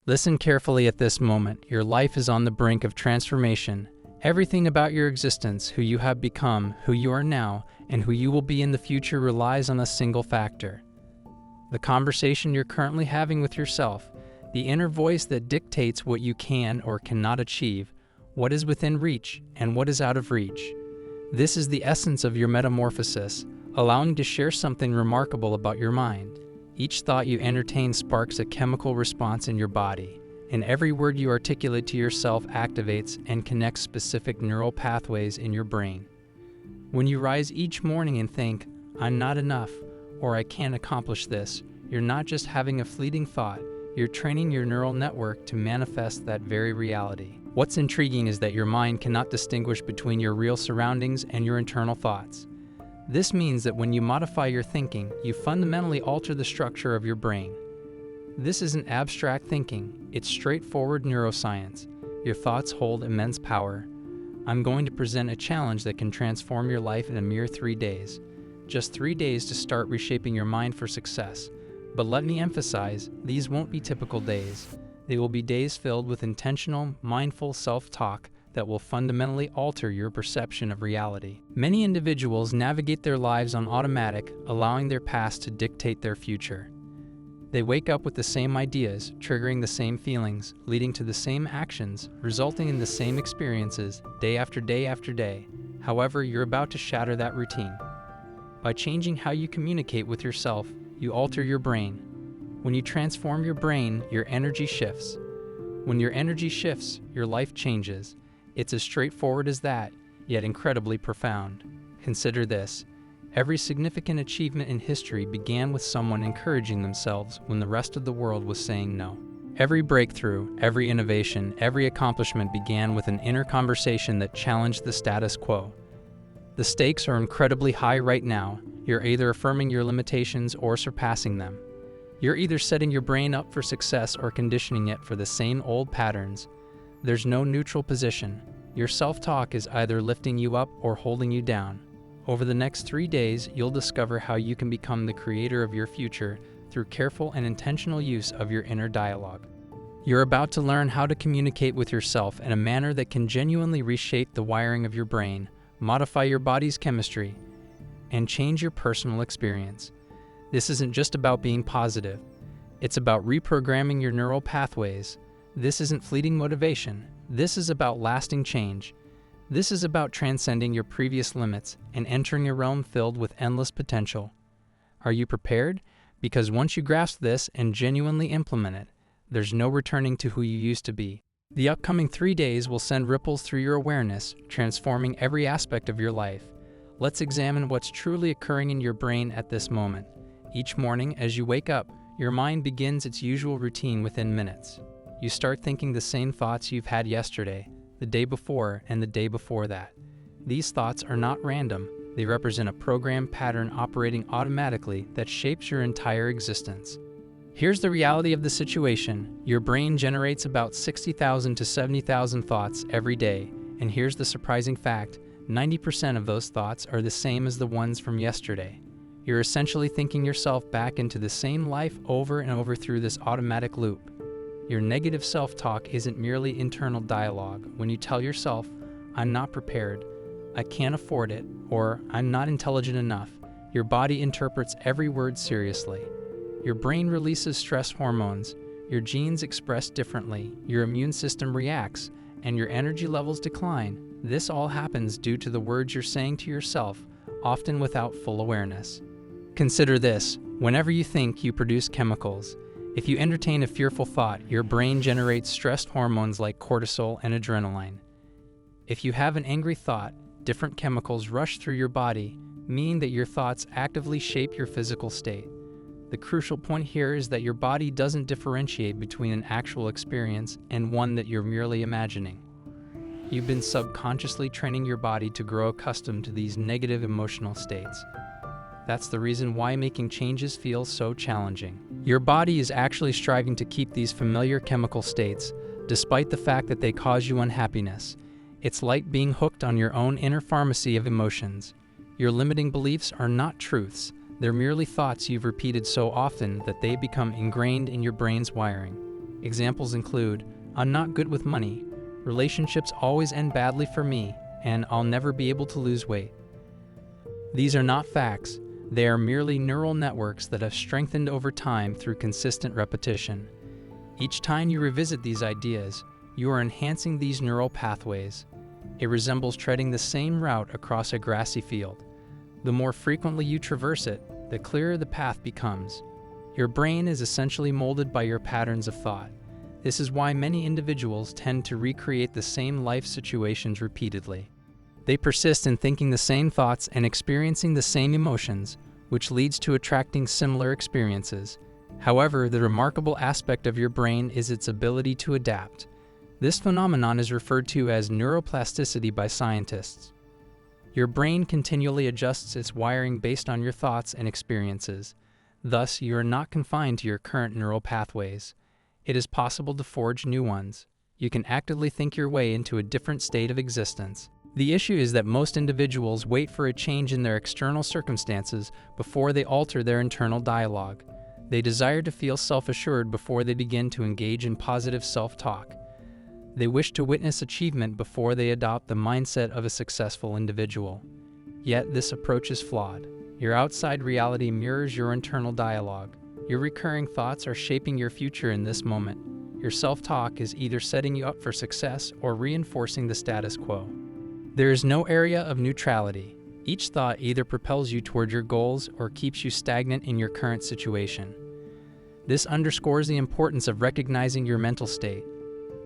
Listen carefully at this moment. Your life is on the brink of transformation. Everything about your existence, who you have become, who you are now, and who you will be in the future relies on a single factor. The conversation you're currently having with yourself, the inner voice that dictates what you can or cannot achieve, what is within reach and what is out of reach. This is the essence of your metamorphosis, allowing to share something remarkable about your mind. Each thought you entertain sparks a chemical response in your body, and every word you articulate to yourself activates and connects specific neural pathways in your brain. When you rise each morning and think, "I'm not enough," or "I can't accomplish this," you're not just having a fleeting thought, you're training your neural network to manifest that very reality. What's intriguing is that your mind cannot distinguish between your real surroundings and your internal thoughts. This means that when you modify your thinking, you fundamentally alter the structure of your brain. This isn't abstract thinking, it's straightforward neuroscience. Your thoughts hold immense power. I'm going to present a challenge that can transform your life in a mere 3 days. Just 3 days to start reshaping your mind for success. But let me emphasize, these won't be typical days. They will be days filled with intentional, mindful self-talk that will fundamentally alter your perception of reality. Many individuals navigate their lives on automatic, allowing their past to dictate their future. They wake up with the same ideas, triggering the same feelings, leading to the same actions, resulting in the same experiences, day after day after day. However, you're about to shatter that routine. By changing how you communicate with yourself, you alter your brain. When you transform your brain, your energy shifts. When your energy shifts, your life changes. It's as straightforward as that, yet incredibly profound. Consider this. Every significant achievement in history began with someone encouraging themselves when the rest of the world was saying no. Every breakthrough, every innovation, every accomplishment began with an inner conversation that challenged the status quo. The stakes are incredibly high right now. You're either affirming your limitations or surpassing them. You're either setting your brain up for success or conditioning it for the same old patterns. There's no neutral position. Your self-talk is either lifting you up or holding you down. Over the next 3 days, you'll discover how you can become the creator of your future through careful and intentional use of your inner dialogue. You're about to learn how to communicate with yourself in a manner that can genuinely reshape the wiring of your brain, modify your body's chemistry, and change your personal experience. This isn't just about being positive. It's about reprogramming your neural pathways. This isn't fleeting motivation. This is about lasting change. This is about transcending your previous limits and entering a realm filled with endless potential. Are you prepared? Because once you grasp this and genuinely implement it, there's no returning to who you used to be. The upcoming 3 days will send ripples through your awareness, transforming every aspect of your life. Let's examine what's truly occurring in your brain at this moment. Each morning, as you wake up, your mind begins its usual routine within minutes. You start thinking the same thoughts you've had yesterday, the day before, and the day before that. These thoughts are not random. They represent a programmed pattern operating automatically that shapes your entire existence. Here's the reality of the situation. Your brain generates about 60,000 to 70,000 thoughts every day, and here's the surprising fact. 90% of those thoughts are the same as the ones from yesterday. You're essentially thinking yourself back into the same life over and over through this automatic loop. Your negative self-talk isn't merely internal dialogue. When you tell yourself, "I'm not prepared," "I can't afford it," or "I'm not intelligent enough," your body interprets every word seriously. Your brain releases stress hormones, your genes express differently, your immune system reacts, and your energy levels decline. This all happens due to the words you're saying to yourself, often without full awareness. Consider this. Whenever you think, you produce chemicals. If you entertain a fearful thought, your brain generates stress hormones like cortisol and adrenaline. If you have an angry thought, different chemicals rush through your body, meaning that your thoughts actively shape your physical state. The crucial point here is that your body doesn't differentiate between an actual experience and one that you're merely imagining. You've been subconsciously training your body to grow accustomed to these negative emotional states. That's the reason why making changes feels so challenging. Your body is actually striving to keep these familiar chemical states, despite the fact that they cause you unhappiness. It's like being hooked on your own inner pharmacy of emotions. Your limiting beliefs are not truths. They're merely thoughts you've repeated so often that they become ingrained in your brain's wiring. Examples include, "I'm not good with money," "Relationships always end badly for me," and "I'll never be able to lose weight." These are not facts. They are merely neural networks that have strengthened over time through consistent repetition. Each time you revisit these ideas, you are enhancing these neural pathways. It resembles treading the same route across a grassy field. The more frequently you traverse it, the clearer the path becomes. Your brain is essentially molded by your patterns of thought. This is why many individuals tend to recreate the same life situations repeatedly. They persist in thinking the same thoughts and experiencing the same emotions, which leads to attracting similar experiences. However, the remarkable aspect of your brain is its ability to adapt. This phenomenon is referred to as neuroplasticity by scientists. Your brain continually adjusts its wiring based on your thoughts and experiences. Thus, you are not confined to your current neural pathways. It is possible to forge new ones. You can actively think your way into a different state of existence. The issue is that most individuals wait for a change in their external circumstances before they alter their internal dialogue. They desire to feel self-assured before they begin to engage in positive self-talk. They wish to witness achievement before they adopt the mindset of a successful individual. Yet this approach is flawed. Your outside reality mirrors your internal dialogue. Your recurring thoughts are shaping your future in this moment. Your self-talk is either setting you up for success or reinforcing the status quo. There is no area of neutrality. Each thought either propels you toward your goals or keeps you stagnant in your current situation. This underscores the importance of recognizing your mental state.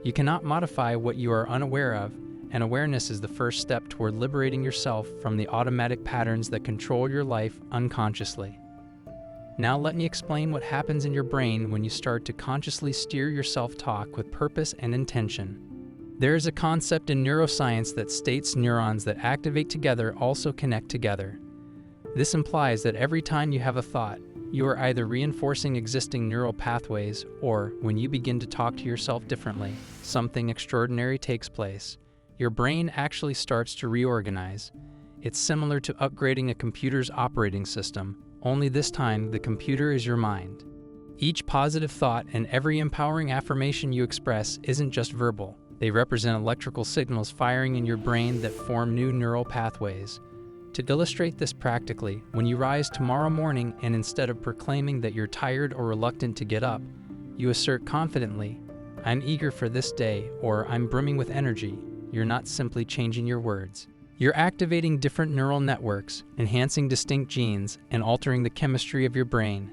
You cannot modify what you are unaware of, and awareness is the first step toward liberating yourself from the automatic patterns that control your life unconsciously. Now let me explain what happens in your brain when you start to consciously steer your self-talk with purpose and intention. There is a concept in neuroscience that states neurons that activate together also connect together. This implies that every time you have a thought, you are either reinforcing existing neural pathways or, when you begin to talk to yourself differently, something extraordinary takes place. Your brain actually starts to reorganize. It's similar to upgrading a computer's operating system, only this time the computer is your mind. Each positive thought and every empowering affirmation you express isn't just verbal. They represent electrical signals firing in your brain that form new neural pathways. To illustrate this practically, when you rise tomorrow morning and instead of proclaiming that you're tired or reluctant to get up, you assert confidently, "I'm eager for this day," or "I'm brimming with energy," you're not simply changing your words. You're activating different neural networks, enhancing distinct genes, and altering the chemistry of your brain.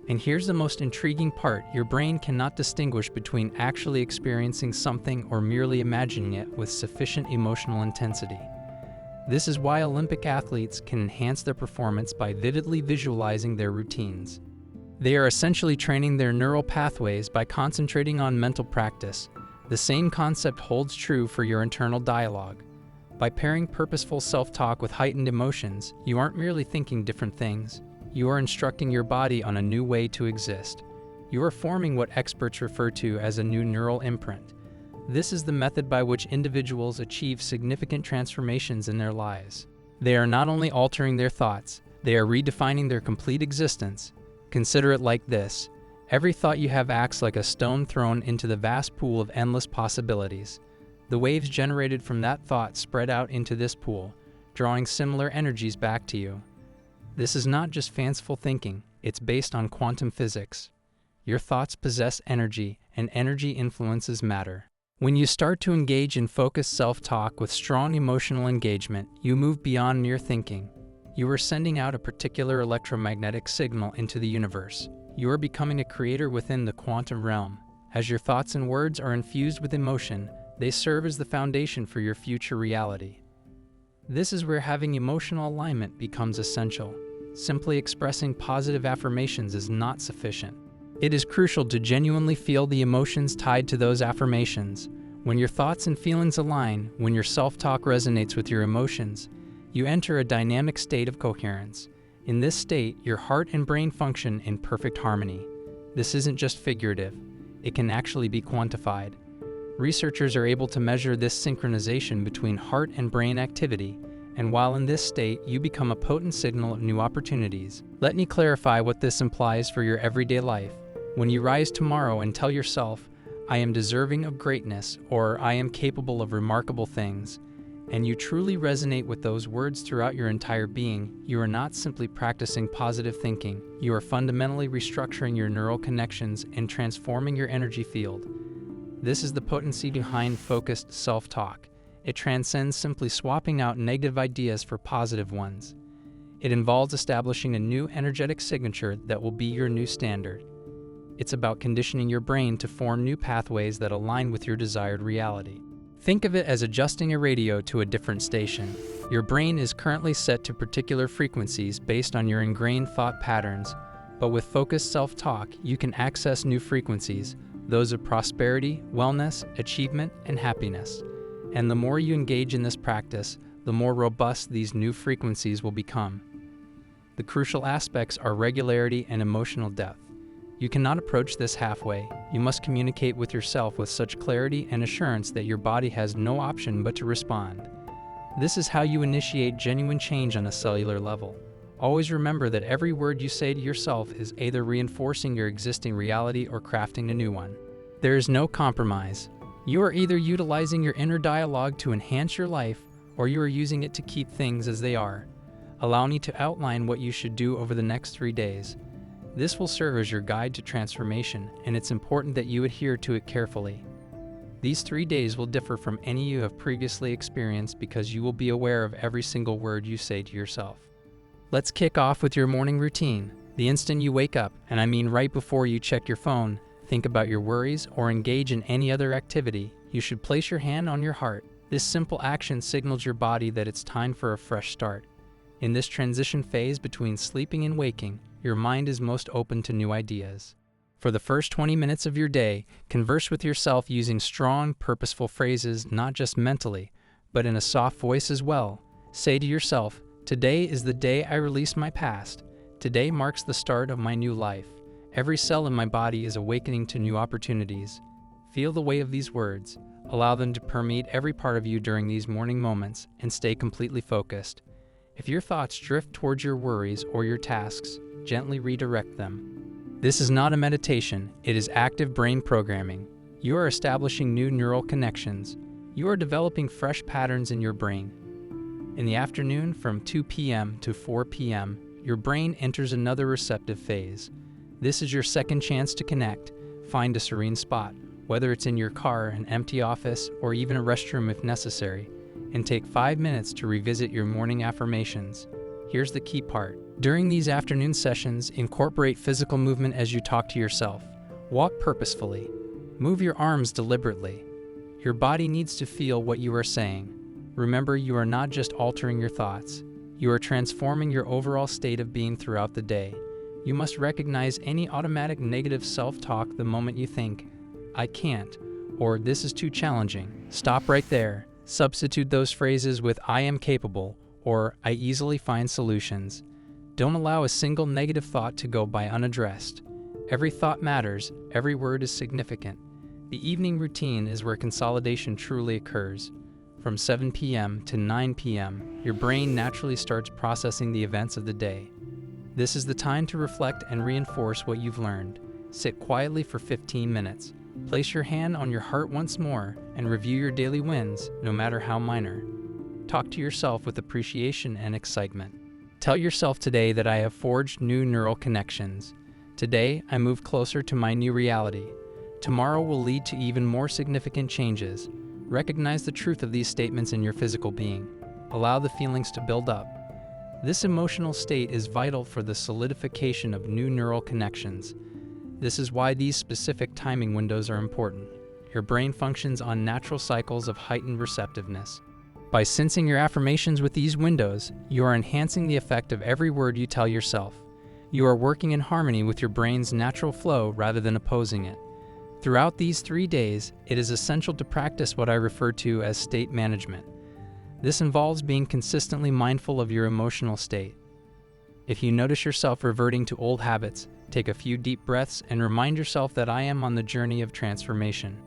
And here's the most intriguing part: your brain cannot distinguish between actually experiencing something or merely imagining it with sufficient emotional intensity. This is why Olympic athletes can enhance their performance by vividly visualizing their routines. They are essentially training their neural pathways by concentrating on mental practice. The same concept holds true for your internal dialogue. By pairing purposeful self-talk with heightened emotions, you aren't merely thinking different things. You are instructing your body on a new way to exist. You are forming what experts refer to as a new neural imprint. This is the method by which individuals achieve significant transformations in their lives. They are not only altering their thoughts, they are redefining their complete existence. Consider it like this: every thought you have acts like a stone thrown into the vast pool of endless possibilities. The waves generated from that thought spread out into this pool, drawing similar energies back to you. This is not just fanciful thinking, it's based on quantum physics. Your thoughts possess energy, and energy influences matter. When you start to engage in focused self-talk with strong emotional engagement, you move beyond mere thinking. You are sending out a particular electromagnetic signal into the universe. You are becoming a creator within the quantum realm. As your thoughts and words are infused with emotion, they serve as the foundation for your future reality. This is where having emotional alignment becomes essential. Simply expressing positive affirmations is not sufficient. It is crucial to genuinely feel the emotions tied to those affirmations. When your thoughts and feelings align, when your self-talk resonates with your emotions, you enter a dynamic state of coherence. In this state, your heart and brain function in perfect harmony. This isn't just figurative. It can actually be quantified. Researchers are able to measure this synchronization between heart and brain activity, and while in this state, you become a potent signal of new opportunities. Let me clarify what this implies for your everyday life. When you rise tomorrow and tell yourself, I am deserving of greatness, or I am capable of remarkable things, and you truly resonate with those words throughout your entire being, you are not simply practicing positive thinking, you are fundamentally restructuring your neural connections and transforming your energy field. This is the potency behind focused self-talk. It transcends simply swapping out negative ideas for positive ones. It involves establishing a new energetic signature that will be your new standard. It's about conditioning your brain to form new pathways that align with your desired reality. Think of it as adjusting a radio to a different station. Your brain is currently set to particular frequencies based on your ingrained thought patterns, but with focused self-talk, you can access new frequencies, those of prosperity, wellness, achievement, and happiness. And the more you engage in this practice, the more robust these new frequencies will become. The crucial aspects are regularity and emotional depth. You cannot approach this halfway. You must communicate with yourself with such clarity and assurance that your body has no option but to respond. This is how you initiate genuine change on a cellular level. Always remember that every word you say to yourself is either reinforcing your existing reality or crafting a new one. There is no compromise. You are either utilizing your inner dialogue to enhance your life, or you are using it to keep things as they are. Allow me to outline what you should do over the next 3 days. This will serve as your guide to transformation, and it's important that you adhere to it carefully. These 3 days will differ from any you have previously experienced because you will be aware of every single word you say to yourself. Let's kick off with your morning routine. The instant you wake up, and I mean right before you check your phone, think about your worries, or engage in any other activity, you should place your hand on your heart. This simple action signals your body that it's time for a fresh start. In this transition phase between sleeping and waking, your mind is most open to new ideas. For the first 20 minutes of your day, converse with yourself using strong, purposeful phrases, not just mentally, but in a soft voice as well. Say to yourself, "Today is the day I release my past. Today marks the start of my new life. Every cell in my body is awakening to new opportunities." Feel the weight of these words. Allow them to permeate every part of you during these morning moments, and stay completely focused. If your thoughts drift towards your worries or your tasks, gently redirect them. This is not a meditation, it is active brain programming. You are establishing new neural connections. You are developing fresh patterns in your brain. In the afternoon, from 2 p.m. to 4 p.m., your brain enters another receptive phase. This is your second chance to connect. Find a serene spot, whether it's in your car, an empty office, or even a restroom if necessary, and take 5 minutes to revisit your morning affirmations. Here's the key part. During these afternoon sessions, incorporate physical movement as you talk to yourself. Walk purposefully. Move your arms deliberately. Your body needs to feel what you are saying. Remember, you are not just altering your thoughts. You are transforming your overall state of being throughout the day. You must recognize any automatic negative self-talk the moment you think, "I can't," or "this is too challenging." Stop right there. Substitute those phrases with "I am capable," or "I easily find solutions." Don't allow a single negative thought to go by unaddressed. Every thought matters, every word is significant. The evening routine is where consolidation truly occurs. From 7 p.m. to 9 p.m., your brain naturally starts processing the events of the day. This is the time to reflect and reinforce what you've learned. Sit quietly for 15 minutes. Place your hand on your heart once more and review your daily wins, no matter how minor. Talk to yourself with appreciation and excitement. Tell yourself today that I have forged new neural connections. Today, I move closer to my new reality. Tomorrow will lead to even more significant changes. Recognize the truth of these statements in your physical being. Allow the feelings to build up. This emotional state is vital for the solidification of new neural connections. This is why these specific timing windows are important. Your brain functions on natural cycles of heightened receptiveness. By sensing your affirmations with these windows, you are enhancing the effect of every word you tell yourself. You are working in harmony with your brain's natural flow rather than opposing it. Throughout these 3 days, it is essential to practice what I refer to as state management. This involves being consistently mindful of your emotional state. If you notice yourself reverting to old habits, take a few deep breaths and remind yourself that I am on the journey of transformation.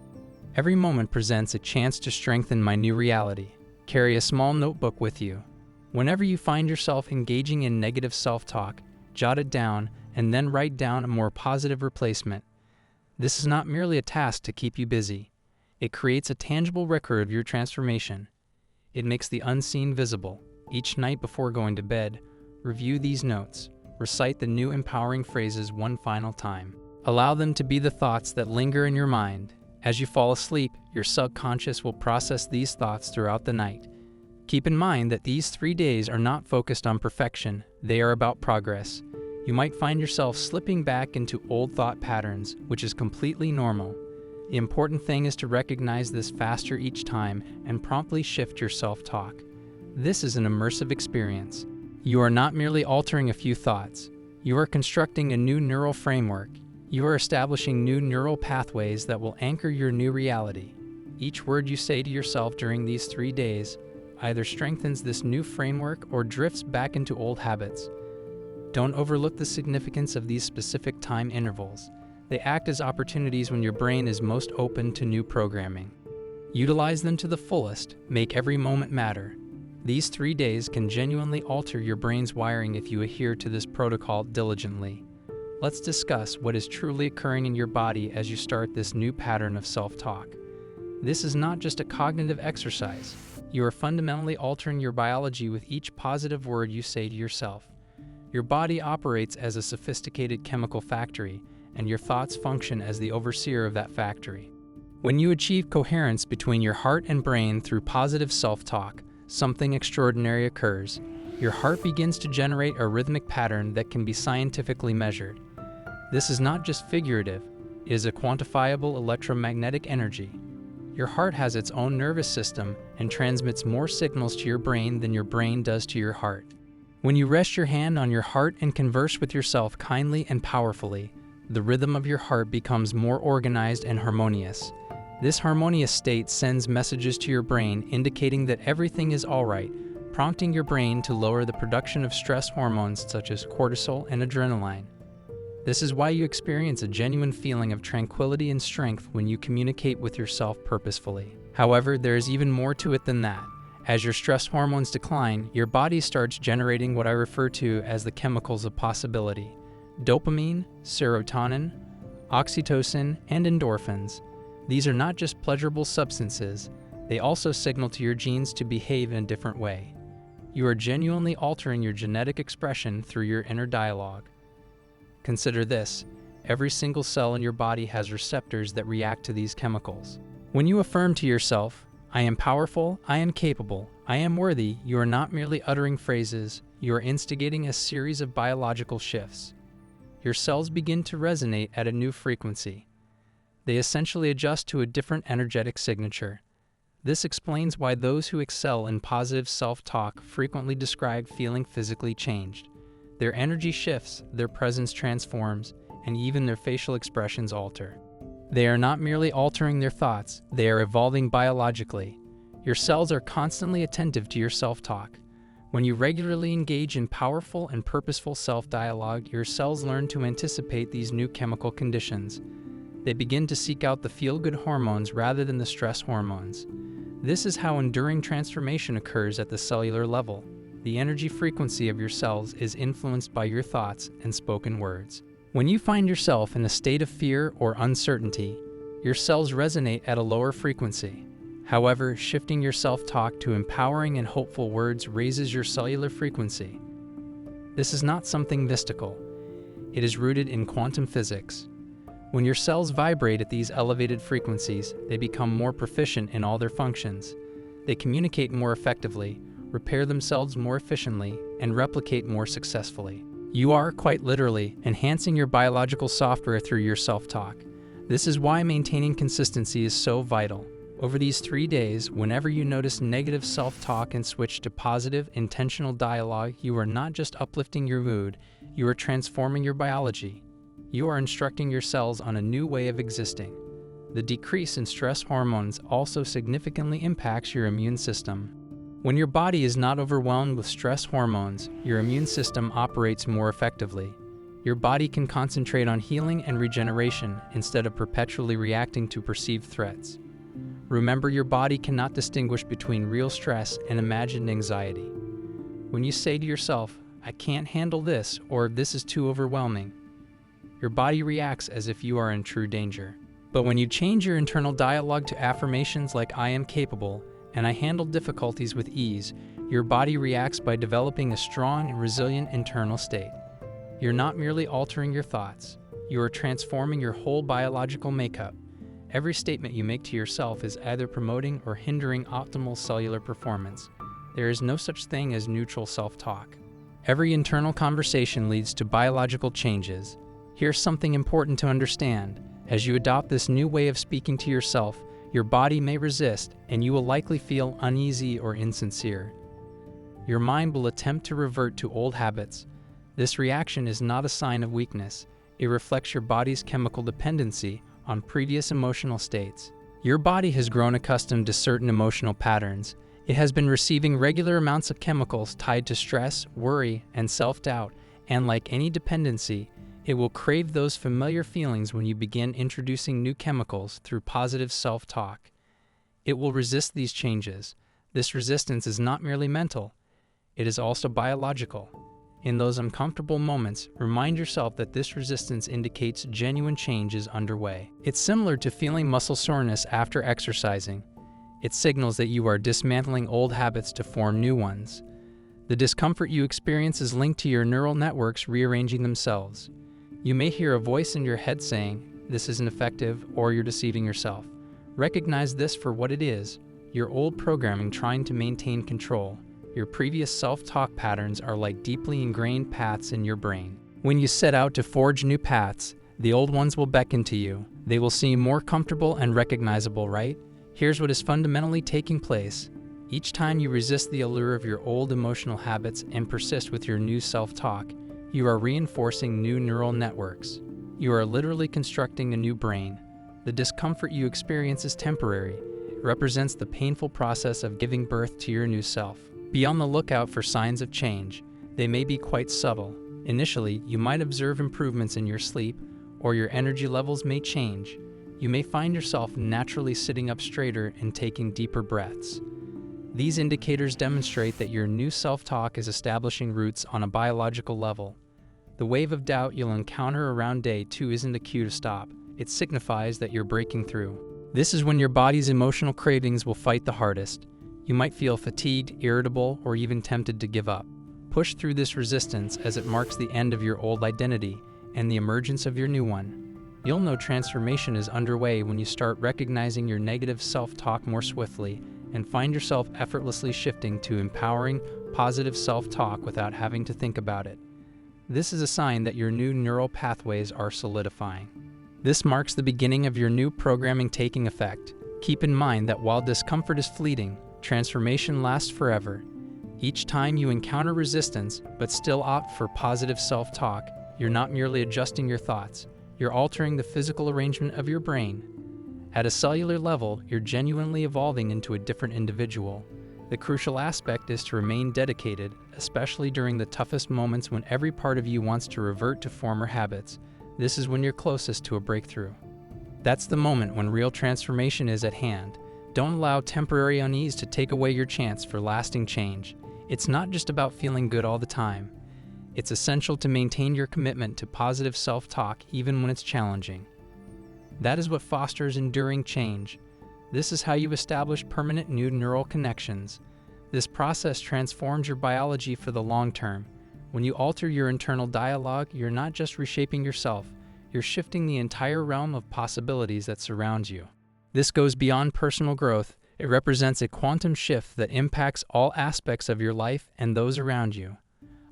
Every moment presents a chance to strengthen my new reality. Carry a small notebook with you. Whenever you find yourself engaging in negative self-talk, jot it down and then write down a more positive replacement. This is not merely a task to keep you busy. It creates a tangible record of your transformation. It makes the unseen visible. Each night before going to bed, review these notes. Recite the new empowering phrases one final time. Allow them to be the thoughts that linger in your mind. As you fall asleep, your subconscious will process these thoughts throughout the night. Keep in mind that these 3 days are not focused on perfection, they are about progress. You might find yourself slipping back into old thought patterns, which is completely normal. The important thing is to recognize this faster each time and promptly shift your self-talk. This is an immersive experience. You are not merely altering a few thoughts. You are constructing a new neural framework. You are establishing new neural pathways that will anchor your new reality. Each word you say to yourself during these 3 days either strengthens this new framework or drifts back into old habits. Don't overlook the significance of these specific time intervals. They act as opportunities when your brain is most open to new programming. Utilize them to the fullest, make every moment matter. These 3 days can genuinely alter your brain's wiring if you adhere to this protocol diligently. Let's discuss what is truly occurring in your body as you start this new pattern of self-talk. This is not just a cognitive exercise. You are fundamentally altering your biology with each positive word you say to yourself. Your body operates as a sophisticated chemical factory, and your thoughts function as the overseer of that factory. When you achieve coherence between your heart and brain through positive self-talk, something extraordinary occurs. Your heart begins to generate a rhythmic pattern that can be scientifically measured. This is not just figurative, it is a quantifiable electromagnetic energy. Your heart has its own nervous system and transmits more signals to your brain than your brain does to your heart. When you rest your hand on your heart and converse with yourself kindly and powerfully, the rhythm of your heart becomes more organized and harmonious. This harmonious state sends messages to your brain indicating that everything is all right, prompting your brain to lower the production of stress hormones such as cortisol and adrenaline. This is why you experience a genuine feeling of tranquility and strength when you communicate with yourself purposefully. However, there is even more to it than that. As your stress hormones decline, your body starts generating what I refer to as the chemicals of possibility: dopamine, serotonin, oxytocin, and endorphins. These are not just pleasurable substances, they also signal to your genes to behave in a different way. You are genuinely altering your genetic expression through your inner dialogue. Consider this: every single cell in your body has receptors that react to these chemicals. When you affirm to yourself, "I am powerful, I am capable, I am worthy," you are not merely uttering phrases, you are instigating a series of biological shifts. Your cells begin to resonate at a new frequency. They essentially adjust to a different energetic signature. This explains why those who excel in positive self-talk frequently describe feeling physically changed. Their energy shifts, their presence transforms, and even their facial expressions alter. They are not merely altering their thoughts, they are evolving biologically. Your cells are constantly attentive to your self-talk. When you regularly engage in powerful and purposeful self-dialogue, your cells learn to anticipate these new chemical conditions. They begin to seek out the feel-good hormones rather than the stress hormones. This is how enduring transformation occurs at the cellular level. The energy frequency of your cells is influenced by your thoughts and spoken words. When you find yourself in a state of fear or uncertainty, your cells resonate at a lower frequency. However, shifting your self-talk to empowering and hopeful words raises your cellular frequency. This is not something mystical. It is rooted in quantum physics. When your cells vibrate at these elevated frequencies, they become more proficient in all their functions. They communicate more effectively, repair themselves more efficiently, and replicate more successfully. You are, quite literally, enhancing your biological software through your self-talk. This is why maintaining consistency is so vital. Over these 3 days, whenever you notice negative self-talk and switch to positive, intentional dialogue, you are not just uplifting your mood, you are transforming your biology. You are instructing your cells on a new way of existing. The decrease in stress hormones also significantly impacts your immune system. When your body is not overwhelmed with stress hormones, your immune system operates more effectively. Your body can concentrate on healing and regeneration instead of perpetually reacting to perceived threats. Remember, your body cannot distinguish between real stress and imagined anxiety. When you say to yourself, "I can't handle this," or "this is too overwhelming," your body reacts as if you are in true danger. But when you change your internal dialogue to affirmations like "I am capable" and "I handle difficulties with ease," your body reacts by developing a strong and resilient internal state. You're not merely altering your thoughts, you are transforming your whole biological makeup. Every statement you make to yourself is either promoting or hindering optimal cellular performance. There is no such thing as neutral self-talk. Every internal conversation leads to biological changes. Here's something important to understand. As you adopt this new way of speaking to yourself, your body may resist, and you will likely feel uneasy or insincere. Your mind will attempt to revert to old habits. This reaction is not a sign of weakness. It reflects your body's chemical dependency on previous emotional states. Your body has grown accustomed to certain emotional patterns. It has been receiving regular amounts of chemicals tied to stress, worry, and self-doubt, and like any dependency, it will crave those familiar feelings when you begin introducing new chemicals through positive self-talk. It will resist these changes. This resistance is not merely mental, it is also biological. In those uncomfortable moments, remind yourself that this resistance indicates genuine change is underway. It's similar to feeling muscle soreness after exercising. It signals that you are dismantling old habits to form new ones. The discomfort you experience is linked to your neural networks rearranging themselves. You may hear a voice in your head saying, "This isn't effective," or "You're deceiving yourself." Recognize this for what it is, your old programming trying to maintain control. Your previous self-talk patterns are like deeply ingrained paths in your brain. When you set out to forge new paths, the old ones will beckon to you. They will seem more comfortable and recognizable, right? Here's what is fundamentally taking place. Each time you resist the allure of your old emotional habits and persist with your new self-talk, you are reinforcing new neural networks. You are literally constructing a new brain. The discomfort you experience is temporary. It represents the painful process of giving birth to your new self. Be on the lookout for signs of change. They may be quite subtle. Initially, you might observe improvements in your sleep, or your energy levels may change. You may find yourself naturally sitting up straighter and taking deeper breaths. These indicators demonstrate that your new self-talk is establishing roots on a biological level. The wave of doubt you'll encounter around day 2 isn't a cue to stop. It signifies that you're breaking through. This is when your body's emotional cravings will fight the hardest. You might feel fatigued, irritable, or even tempted to give up. Push through this resistance as it marks the end of your old identity and the emergence of your new one. You'll know transformation is underway when you start recognizing your negative self-talk more swiftly and find yourself effortlessly shifting to empowering, positive self-talk without having to think about it. This is a sign that your new neural pathways are solidifying. This marks the beginning of your new programming taking effect. Keep in mind that while discomfort is fleeting, transformation lasts forever. Each time you encounter resistance, but still opt for positive self-talk, you're not merely adjusting your thoughts, you're altering the physical arrangement of your brain. At a cellular level, you're genuinely evolving into a different individual. The crucial aspect is to remain dedicated, especially during the toughest moments when every part of you wants to revert to former habits. This is when you're closest to a breakthrough. That's the moment when real transformation is at hand. Don't allow temporary unease to take away your chance for lasting change. It's not just about feeling good all the time. It's essential to maintain your commitment to positive self-talk even when it's challenging. That is what fosters enduring change. This is how you establish permanent new neural connections. This process transforms your biology for the long term. When you alter your internal dialogue, you're not just reshaping yourself, you're shifting the entire realm of possibilities that surround you. This goes beyond personal growth. It represents a quantum shift that impacts all aspects of your life and those around you.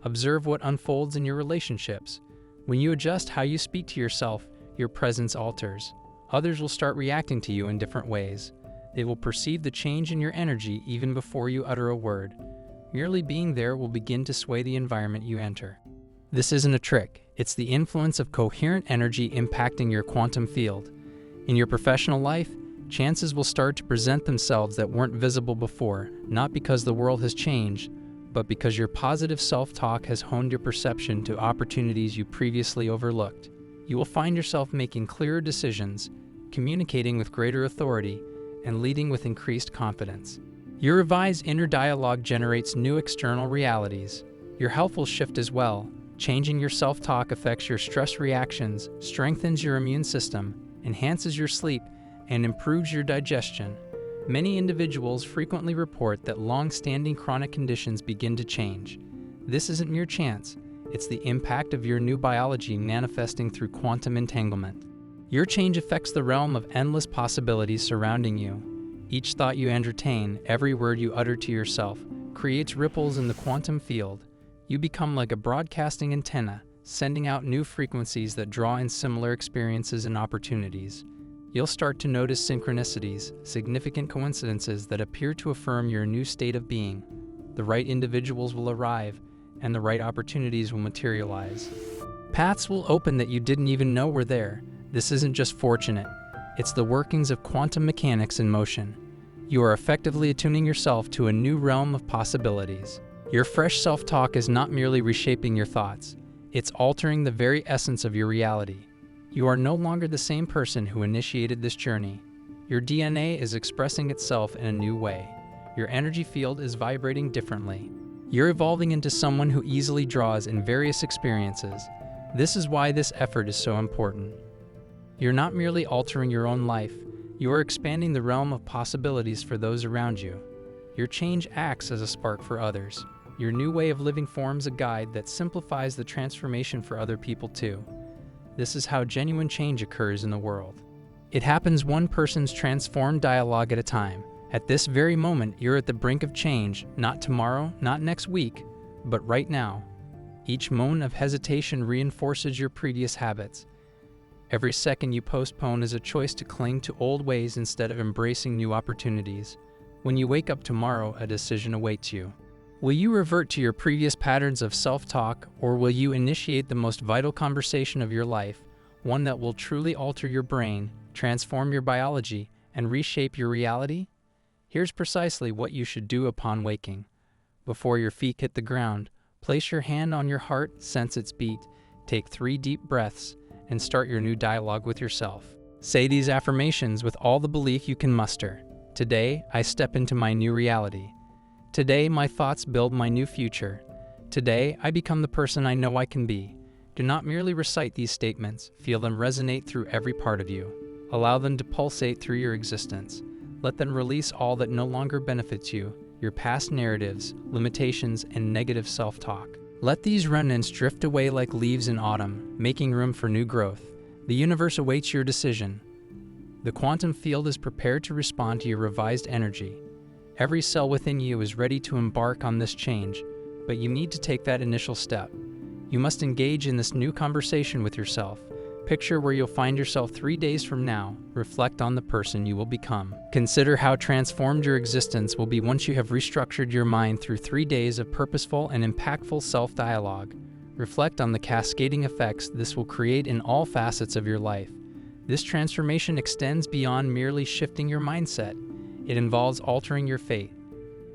Observe what unfolds in your relationships. When you adjust how you speak to yourself, your presence alters. Others will start reacting to you in different ways. They will perceive the change in your energy even before you utter a word. Merely being there will begin to sway the environment you enter. This isn't a trick. It's the influence of coherent energy impacting your quantum field. In your professional life, chances will start to present themselves that weren't visible before, not because the world has changed, but because your positive self-talk has honed your perception to opportunities you previously overlooked. You will find yourself making clearer decisions, communicating with greater authority, and leading with increased confidence. Your revised inner dialogue generates new external realities. Your health will shift as well. Changing your self-talk affects your stress reactions, strengthens your immune system, enhances your sleep, and improves your digestion. Many individuals frequently report that long-standing chronic conditions begin to change. This isn't mere chance. It's the impact of your new biology manifesting through quantum entanglement. Your change affects the realm of endless possibilities surrounding you. Each thought you entertain, every word you utter to yourself, creates ripples in the quantum field. You become like a broadcasting antenna, sending out new frequencies that draw in similar experiences and opportunities. You'll start to notice synchronicities, significant coincidences that appear to affirm your new state of being. The right individuals will arrive, and the right opportunities will materialize. Paths will open that you didn't even know were there. This isn't just fortunate. It's the workings of quantum mechanics in motion. You are effectively attuning yourself to a new realm of possibilities. Your fresh self-talk is not merely reshaping your thoughts. It's altering the very essence of your reality. You are no longer the same person who initiated this journey. Your DNA is expressing itself in a new way. Your energy field is vibrating differently. You're evolving into someone who easily draws in various experiences. This is why this effort is so important. You're not merely altering your own life, you are expanding the realm of possibilities for those around you. Your change acts as a spark for others. Your new way of living forms a guide that simplifies the transformation for other people too. This is how genuine change occurs in the world. It happens one person's transformed dialogue at a time. At this very moment, you're at the brink of change, not tomorrow, not next week, but right now. Each moment of hesitation reinforces your previous habits. Every second you postpone is a choice to cling to old ways instead of embracing new opportunities. When you wake up tomorrow, a decision awaits you. Will you revert to your previous patterns of self-talk, or will you initiate the most vital conversation of your life, one that will truly alter your brain, transform your biology, and reshape your reality? Here's precisely what you should do upon waking. Before your feet hit the ground, place your hand on your heart, sense its beat, take 3 deep breaths, and start your new dialogue with yourself. Say these affirmations with all the belief you can muster. Today, I step into my new reality. Today, my thoughts build my new future. Today, I become the person I know I can be. Do not merely recite these statements, feel them resonate through every part of you. Allow them to pulsate through your existence. Let them release all that no longer benefits you, your past narratives, limitations, and negative self-talk. Let these remnants drift away like leaves in autumn, making room for new growth. The universe awaits your decision. The quantum field is prepared to respond to your revised energy. Every cell within you is ready to embark on this change, but you need to take that initial step. You must engage in this new conversation with yourself. Picture where you'll find yourself 3 days from now. Reflect on the person you will become. Consider how transformed your existence will be once you have restructured your mind through 3 days of purposeful and impactful self-dialogue. Reflect on the cascading effects this will create in all facets of your life. This transformation extends beyond merely shifting your mindset. It involves altering your fate.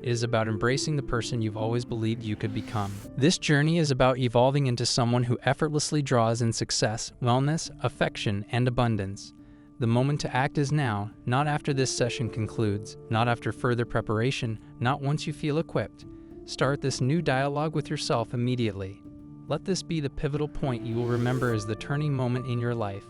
It is about embracing the person you've always believed you could become. This journey is about evolving into someone who effortlessly draws in success, wellness, affection, and abundance. The moment to act is now, not after this session concludes, not after further preparation, not once you feel equipped. Start this new dialogue with yourself immediately. Let this be the pivotal point you will remember as the turning moment in your life.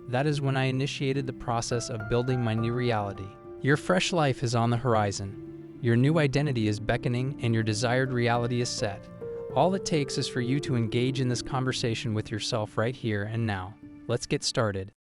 That is when I initiated the process of building my new reality. Your fresh life is on the horizon. Your new identity is beckoning and your desired reality is set. All it takes is for you to engage in this conversation with yourself right here and now. Let's get started.